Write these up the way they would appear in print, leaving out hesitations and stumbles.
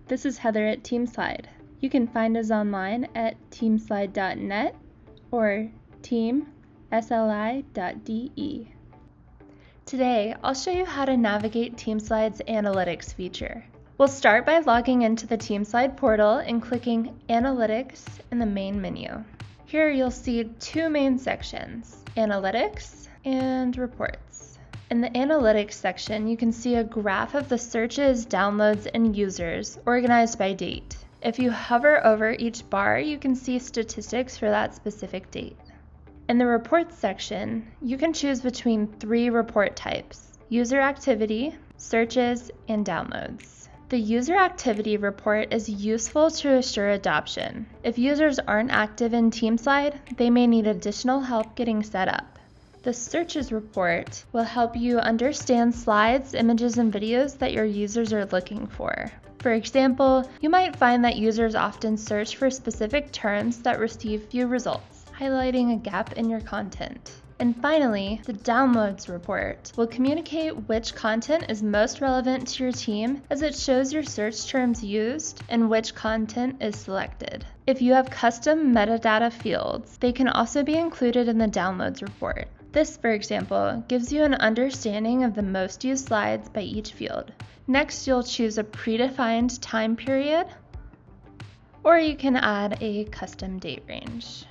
This is Heather at TeamSlide. You can find us online at teamslide.net or teamsli.de. Today, I'll show you how to navigate TeamSlide's Analytics feature. We'll start by logging into the TeamSlide portal and clicking Analytics in the main menu. Here you'll see two main sections, Analytics and Reports. In the Analytics section, you can see a graph of the searches, downloads, and users organized by date. If you hover over each bar, you can see statistics for that specific date. In the Reports section, you can choose between three report types: user activity, searches, and downloads. The user activity report is useful to assure adoption. If users aren't active in TeamSlide, they may need additional help getting set up. The searches report will help you understand slides, images, and videos that your users are looking for. For example, you might find that users often search for specific terms that receive few results, highlighting a gap in your content. And finally, the downloads report will communicate which content is most relevant to your team, as it shows your search terms used and which content is selected. If you have custom metadata fields, they can also be included in the downloads report. This, for example, gives you an understanding of the most used slides by each field. Next, you'll choose a predefined time period, or you can add a custom date range.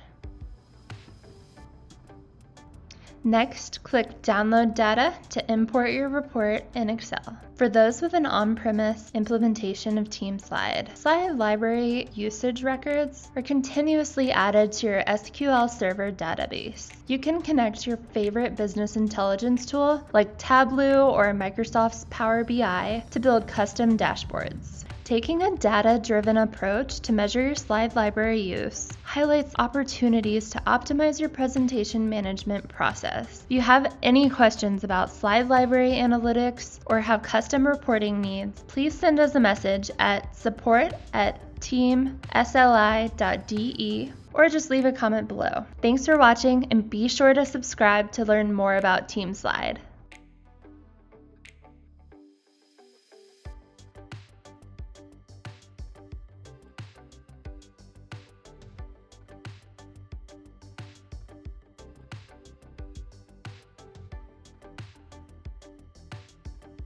Next, click Download Data to import your report in Excel. For those with an on-premise implementation of TeamSlide, slide library usage records are continuously added to your SQL Server database. You can connect your favorite business intelligence tool like Tableau or Microsoft's Power BI to build custom dashboards. Taking a data-driven approach to measure your slide library use highlights opportunities to optimize your presentation management process. If you have any questions about slide library analytics or have custom reporting needs, please send us a message at support@teamsli.de or just leave a comment below. Thanks for watching, and be sure to subscribe to learn more about TeamSlide.